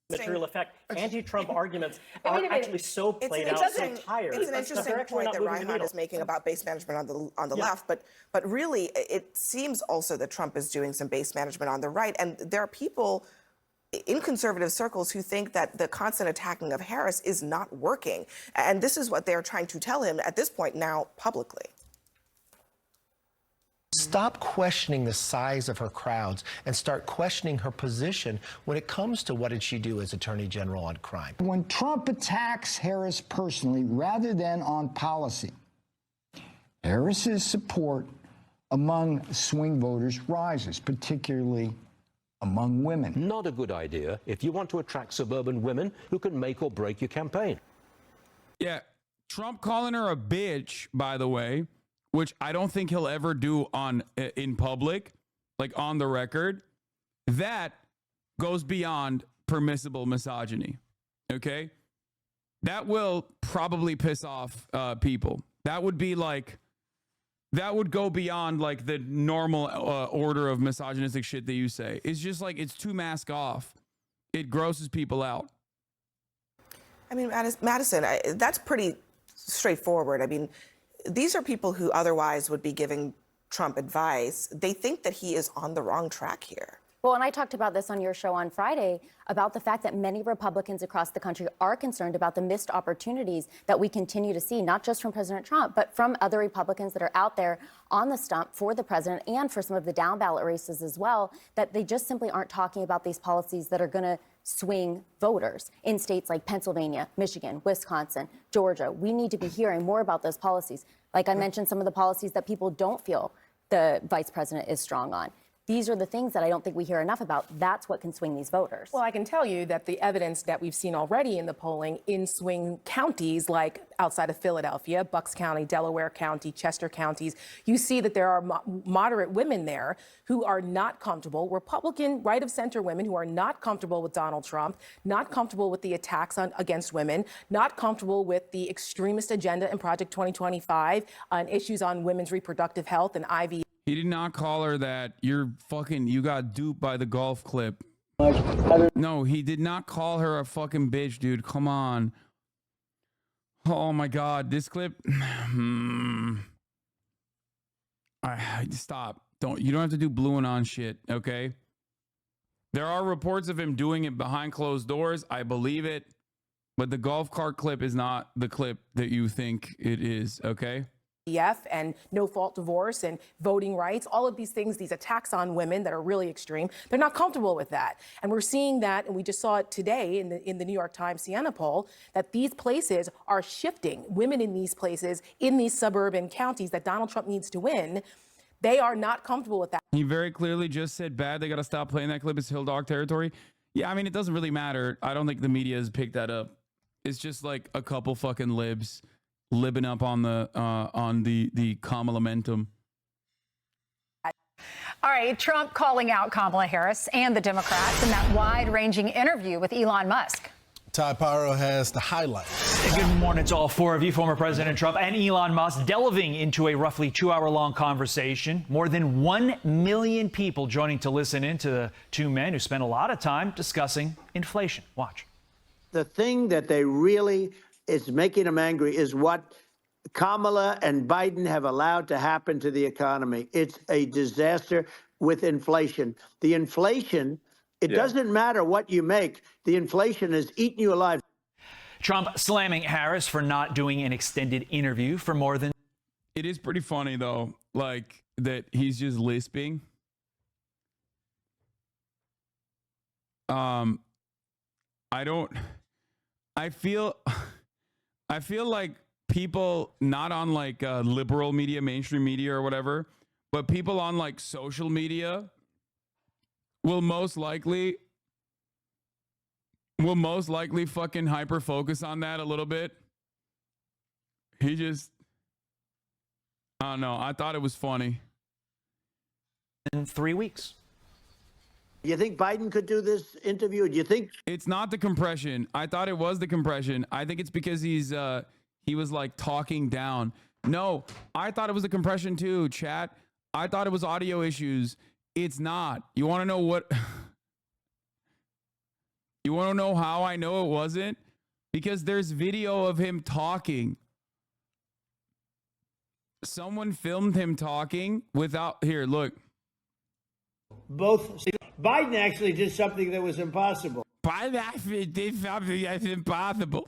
Material effect. Anti-Trump arguments are actually so played out, so tired. It's an interesting point that Reinhard is making about base management on the left, but really it seems also that Trump is doing some base management on the right, and there are people in conservative circles who think that the constant attacking of Harris is not working, and this is what they're trying to tell him at this point now publicly. Stop questioning the size of her crowds and start questioning her position when it comes to what did she do as Attorney General on crime. When Trump attacks Harris personally rather than on policy, Harris's support among swing voters rises, particularly among women. Not a good idea if you want to attract suburban women who can make or break your campaign. Yeah. Trump calling her a bitch, by the way, which I don't think he'll ever do in public, like on the record, that goes beyond permissible misogyny, okay? That will probably piss off people. That would go beyond like the normal order of misogynistic shit that you say. It's just like, it's too mask off. It grosses people out. I mean, Madison, that's pretty straightforward. I mean, these are people who otherwise would be giving Trump advice. They think that he is on the wrong track here. Well, and I talked about this on your show on Friday about the fact that many Republicans across the country are concerned about the missed opportunities that we continue to see, not just from President Trump, but from other Republicans that are out there on the stump for the president and for some of the down ballot races as well, that they just simply aren't talking about these policies that are going to swing voters in states like Pennsylvania, Michigan, Wisconsin, Georgia. We need to be hearing more about those policies. Like I mentioned, some of the policies that people don't feel the vice president is strong on. These are the things that I don't think we hear enough about. That's what can swing these voters. Well, I can tell you that the evidence that we've seen already in the polling in swing counties like outside of Philadelphia, Bucks County, Delaware County, Chester counties, you see that there are moderate women there who are not comfortable, Republican right of center women who are not comfortable with Donald Trump, not comfortable with the attacks against women, not comfortable with the extremist agenda in Project 2025 on issues on women's reproductive health and IVF. He did not call her that. You got duped by the golf clip. No, he did not call her a fucking bitch, dude. Come on. Oh my God, this clip. Stop. You don't have to do blue and on shit, okay? There are reports of him doing it behind closed doors. I believe it. But the golf cart clip is not the clip that you think it is, okay? And no-fault divorce and voting rights, all of these things, these attacks on women that are really extreme, they're not comfortable with that. And we're seeing that, and we just saw it today in the New York Times Siena poll, that these places are shifting. Women in these places, in these suburban counties that Donald Trump needs to win, They are not comfortable with that. He very clearly just said bad. They got to stop playing that clip. It's Hill Dog territory. Yeah, I mean, it doesn't really matter. I don't think the media has picked that up. It's just like a couple fucking libs libbing up on the Kamalamentum. All right, Trump calling out Kamala Harris and the Democrats in that wide-ranging interview with Elon Musk. Ty Pyro has the highlights. Good morning to all four of you. Former President Trump and Elon Musk delving into a roughly 2-hour-long conversation. More than 1 million people joining to listen in to the two men who spent a lot of time discussing inflation. Watch. The thing that they really is making them angry is what Kamala and Biden have allowed to happen to the economy. It's a disaster with inflation. The inflation, it doesn't matter what you make. The inflation has eaten you alive. Trump slamming Harris for not doing an extended interview for more than... It is pretty funny, though, like, that he's just lisping. I feel like people not on like liberal media, mainstream media or whatever, but people on like social media will most likely fucking hyper focus on that a little bit. He just, I don't know. I thought it was funny. In 3 weeks. You think Biden could do this interview? Do you think it's not the compression? I thought it was the compression. I think it's because he was like talking down. No, I thought it was the compression too, chat. I thought it was audio issues. It's not. You want to know what? You want to know how I know it wasn't? Because there's video of him talking. Someone filmed him talking without, here, look. both? Biden actually did something that was impossible. Biden actually did something that's impossible.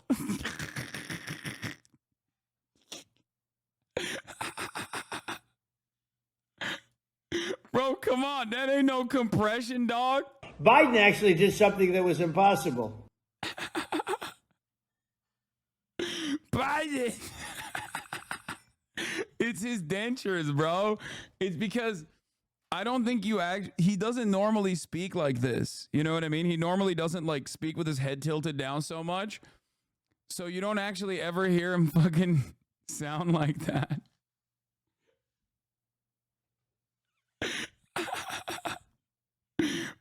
Bro, come on. That ain't no compression, dog. Biden actually did something that was impossible. Biden. It's his dentures, bro. It's because I don't think he doesn't normally speak like this. You know what I mean? He normally doesn't like speak with his head tilted down so much. So you don't actually ever hear him fucking sound like that.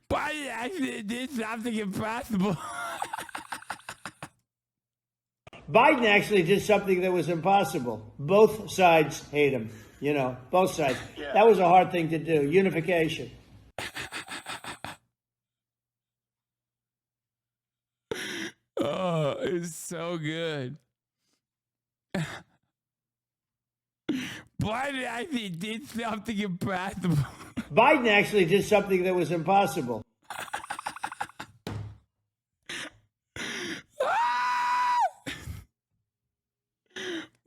Biden actually did something impossible. Biden actually did something that was impossible. Both sides hate him. You know, both sides. Yeah. That was a hard thing to do. Unification. Oh, it's so good. Biden actually did something impossible. Biden actually did something that was impossible.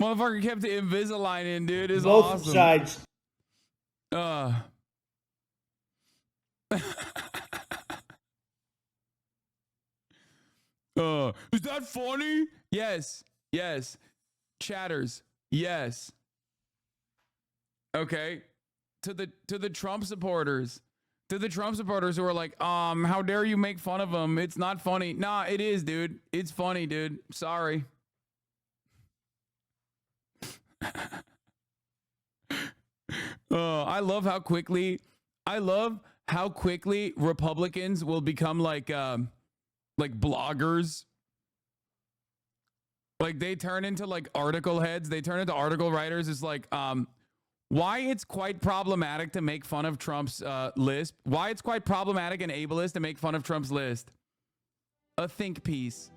Motherfucker kept the Invisalign in, dude. It's both awesome. Sides. Is that funny? Yes. Yes. Chatters. Yes. Okay. To the Trump supporters. To the Trump supporters who are like, how dare you make fun of him? It's not funny. Nah, it is, dude. It's funny, dude. Sorry. I love how quickly Republicans will become like bloggers. Like they turn into like article heads. They turn into article writers. It's like why it's quite problematic to make fun of Trump's list. Why it's quite problematic and ableist to make fun of Trump's list. A think piece.